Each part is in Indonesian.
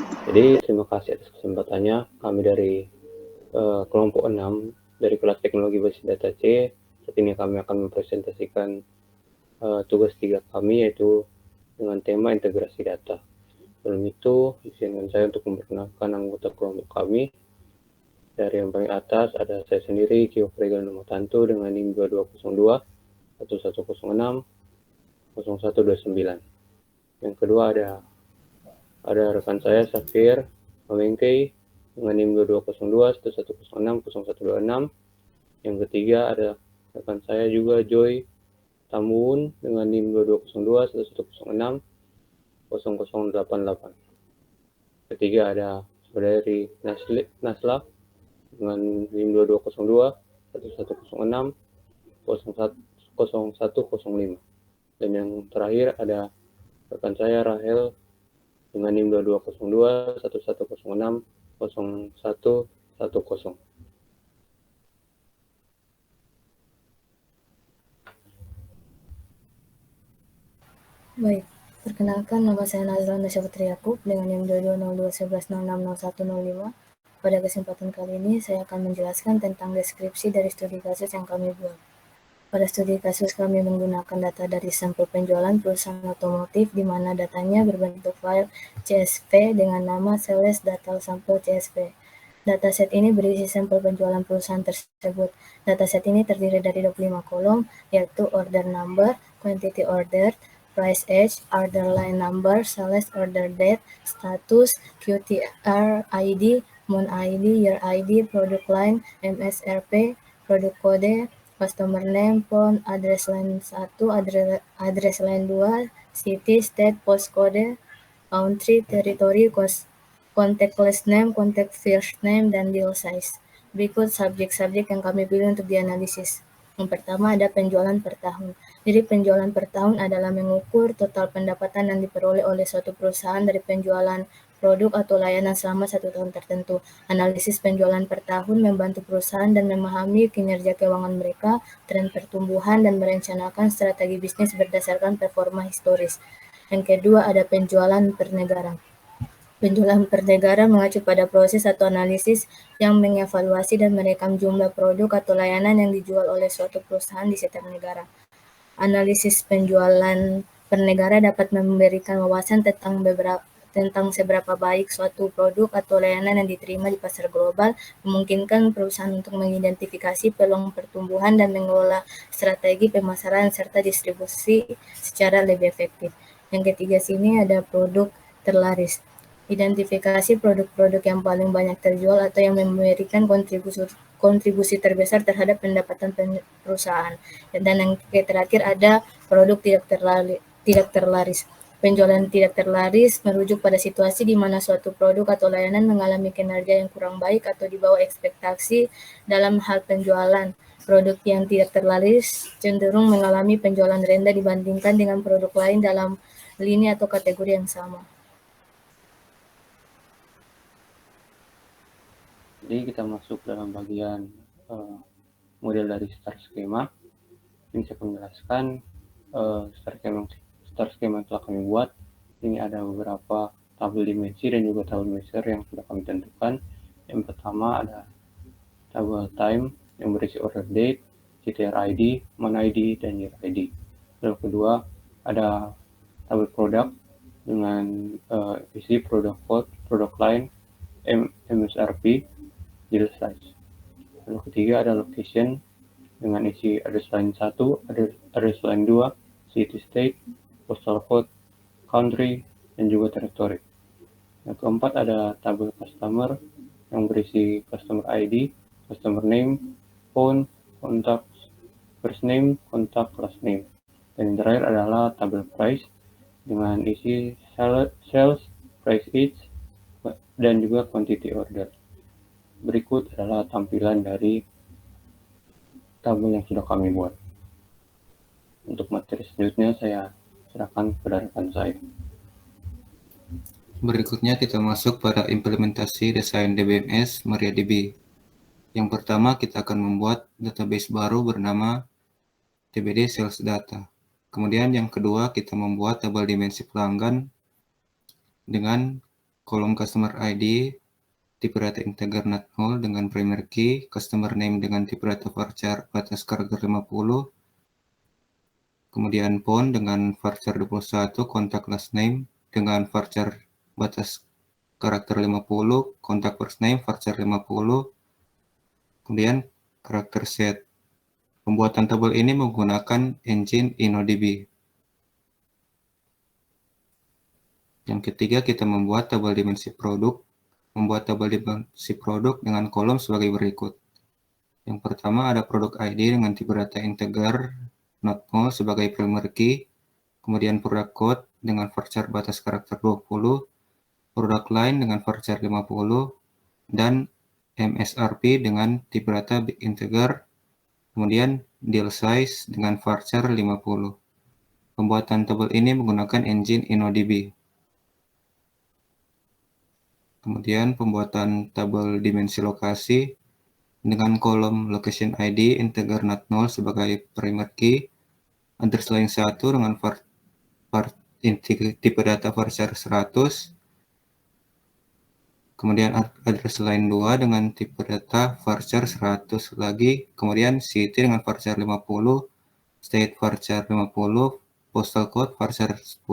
Jadi terima kasih atas kesempatannya. Kami dari kelompok 6 dari kelas teknologi basis data C. Saat ini kami akan mempresentasikan tugas 3 kami, yaitu dengan tema integrasi data. Sebelum itu, izinkan saya untuk memperkenalkan anggota kelompok kami. Dari yang paling atas ada saya sendiri, Giovanni Nomotanto dengan NIM 2202 1106 0129. Yang kedua ada rekan saya Safir Mawengkei dengan NIM 2202 1106 0126. Yang ketiga ada rekan saya juga Joy Tamun dengan NIM 2202 1106 0088. Ketiga ada saudari Nasla dengan NIM 2202 1106 0105. Dan yang terakhir ada rekan saya Rahel dengan NIM 2202 1106 0110. Baik, perkenalkan nama saya Nazla Nasya Putri Yaakob dengan NIM 220211660105. Pada kesempatan kali ini saya akan menjelaskan tentang deskripsi dari studi kasus yang kami buat. Pada studi kasus kami menggunakan data dari sampel penjualan perusahaan otomotif di mana datanya berbentuk file CSV dengan nama sales data sampel CSV. Dataset ini berisi sampel penjualan perusahaan tersebut. Dataset ini terdiri dari 25 kolom, yaitu order number, quantity ordered, price age, order line number, sales order date, status, QTR ID, month ID, year ID, product line, MSRP, produk kode, customer name, phone, address line 1, address line 2, city, state, postcode, country, territory, contactless name, contact first name, dan deal size. Berikut subjek-subjek yang kami pilih untuk dianalisis. Yang pertama ada penjualan per tahun. Jadi penjualan per tahun adalah mengukur total pendapatan yang diperoleh oleh suatu perusahaan dari penjualan produk atau layanan selama 1 tahun tertentu. Analisis penjualan per tahun membantu perusahaan dan memahami kinerja keuangan mereka, tren pertumbuhan, dan merencanakan strategi bisnis berdasarkan performa historis. Yang kedua ada penjualan per negara. Penjualan per negara mengacu pada proses atau analisis yang mengevaluasi dan merekam jumlah produk atau layanan yang dijual oleh suatu perusahaan di setiap negara. Analisis penjualan per negara dapat memberikan wawasan tentang seberapa baik suatu produk atau layanan yang diterima di pasar global, memungkinkan perusahaan untuk mengidentifikasi peluang pertumbuhan dan mengelola strategi pemasaran serta distribusi secara lebih efektif. Yang ketiga sini ada produk terlaris. Identifikasi produk-produk yang paling banyak terjual atau yang memberikan kontribusi terbesar terhadap pendapatan perusahaan. Dan yang terakhir ada produk tidak terlaris. Penjualan tidak terlaris merujuk pada situasi di mana suatu produk atau layanan mengalami kinerja yang kurang baik atau di bawah ekspektasi dalam hal penjualan. Produk yang tidak terlaris cenderung mengalami penjualan rendah dibandingkan dengan produk lain dalam lini atau kategori yang sama. Jadi kita masuk dalam bagian model dari star schema. Ini saya menjelaskan star schema yang telah kami buat. Ini ada beberapa tabel dimensi dan juga tabel measure yang sudah kami tentukan. Yang pertama ada tabel time yang berisi order date, CTR ID, month ID, dan year ID. Lalu kedua ada tabel produk dengan isi produk code, product line, MSRP, deal size. Lalu ketiga ada location dengan isi address line 1, address line 2, city state, postal code, country, dan juga territory. Yang keempat ada tabel customer yang berisi customer ID, customer name, phone, contact, first name, contact, last name. Dan yang terakhir adalah tabel price dengan isi sales, price each, dan juga quantity order. Berikut adalah tampilan dari tabel yang sudah kami buat. Untuk materi selanjutnya saya serahkan kepada rekan saya. Berikutnya kita masuk pada implementasi desain DBMS MariaDB. Yang pertama kita akan membuat database baru bernama TBD Sales Data. Kemudian yang kedua kita membuat tabel dimensi pelanggan dengan kolom customer ID, tipe data integer not null dengan primary key, customer name dengan tipe data varchar batas karakter 50, kemudian font dengan varchar 21, kontak last name dengan varchar batas karakter 50, kontak first name varchar 50, kemudian karakter set. Pembuatan tabel ini menggunakan engine InnoDB. Yang ketiga, kita membuat tabel dimensi produk. Membuat tabel dimensi produk dengan kolom sebagai berikut. Yang pertama ada produk ID dengan tipe data integer not null sebagai primary key, kemudian product code dengan varchar batas karakter 20, product line dengan varchar 50, dan MSRP dengan tipe data big integer, kemudian deal size dengan varchar 50. Pembuatan tabel ini menggunakan engine InnoDB. Kemudian pembuatan tabel dimensi lokasi dengan kolom location ID integer not null sebagai primary key, address line 1 dengan tipe data varchar 100, kemudian address line 2 dengan tipe data varchar 100 lagi, kemudian city dengan varchar 50, state varchar 50, postal code varchar 10,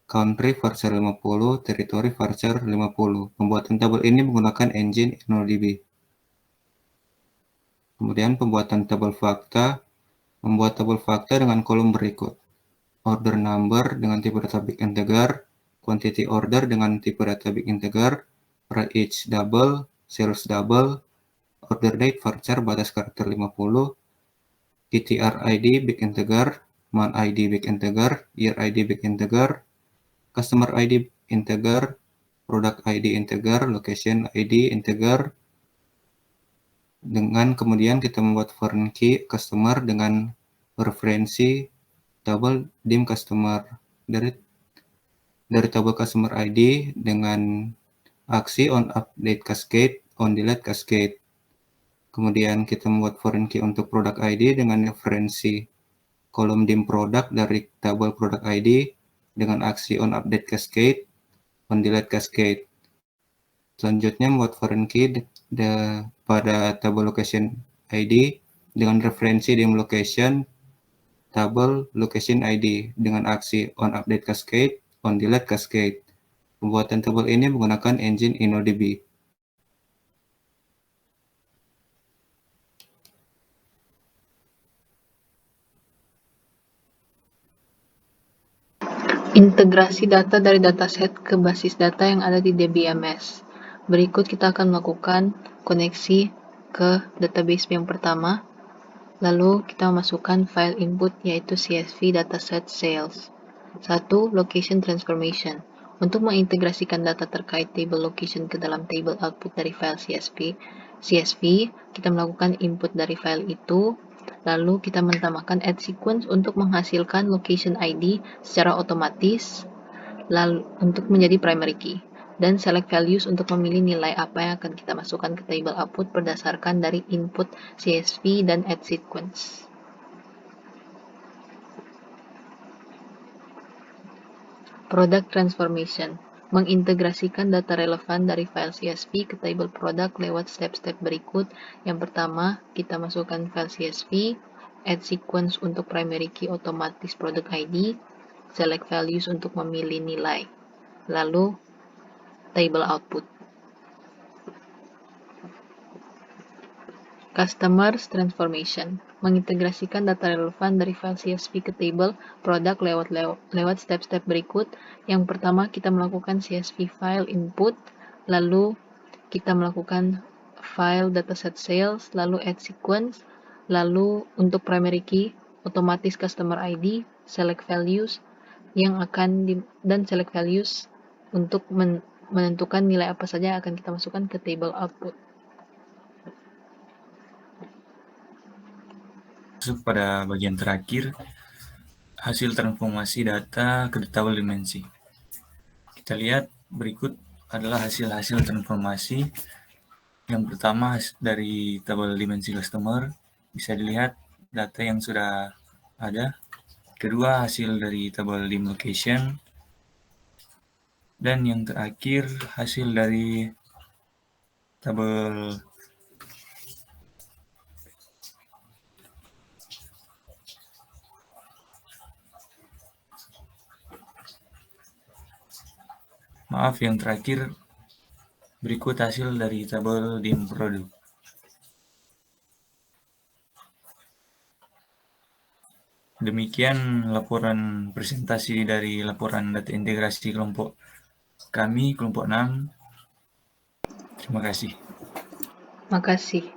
country varchar 50, territory varchar 50. Pembuatan tabel ini menggunakan engine InnoDB. Kemudian pembuatan tabel fakta, membuat tabel fakta dengan kolom berikut. Order number dengan tipe data big integer, quantity order dengan tipe data big integer, price double, sales double, order date varchar batas karakter 50, ETR ID big integer, month ID big integer, year ID big integer, customer ID integer, product ID integer, location ID integer, dengan kemudian kita membuat foreign key customer dengan referensi tabel dim customer dari tabel customer ID dengan aksi on update cascade, on delete cascade. Kemudian kita membuat foreign key untuk product ID dengan referensi kolom dim product dari tabel product ID dengan aksi on update cascade, on delete cascade. Selanjutnya membuat foreign key pada tabel location ID dengan referensi dim location tabel location ID dengan aksi on update cascade, on delete cascade. Pembuatan tabel ini menggunakan engine InnoDB. Integrasi data dari dataset ke basis data yang ada di DBMS. Berikut kita akan melakukan koneksi ke database yang pertama. Lalu kita memasukkan file input yaitu CSV dataset sales. 1. Location transformation. Untuk mengintegrasikan data terkait table location ke dalam table output dari file CSV, kita melakukan input dari file itu, lalu kita menambahkan add sequence untuk menghasilkan location ID secara otomatis lalu untuk menjadi primary key, dan select values untuk memilih nilai apa yang akan kita masukkan ke table output berdasarkan dari input CSV dan add sequence. Product transformation. Mengintegrasikan data relevan dari file CSV ke table product lewat step-step berikut. Yang pertama, kita masukkan file CSV, add sequence untuk primary key otomatis product ID, select values untuk memilih nilai, lalu table output. Customers transformation. Mengintegrasikan data relevan dari file CSV ke table product lewat step-step berikut. Yang pertama, kita melakukan CSV file input, lalu kita melakukan file dataset sales, lalu add sequence, lalu untuk primary key otomatis customer ID, select values dan select values untuk menentukan nilai apa saja yang akan kita masukkan ke table output. Masuk pada bagian terakhir, hasil transformasi data ke tabel dimensi. Kita lihat berikut adalah hasil-hasil transformasi. Yang pertama dari tabel dimensi customer, bisa dilihat data yang sudah ada. Kedua, hasil dari tabel dim location. Dan yang terakhir, hasil dari tabel yang terakhir, berikut hasil dari tabel dim produk. Demikian laporan presentasi dari laporan data integrasi kelompok kami, kelompok 6. Terima kasih. Makasih.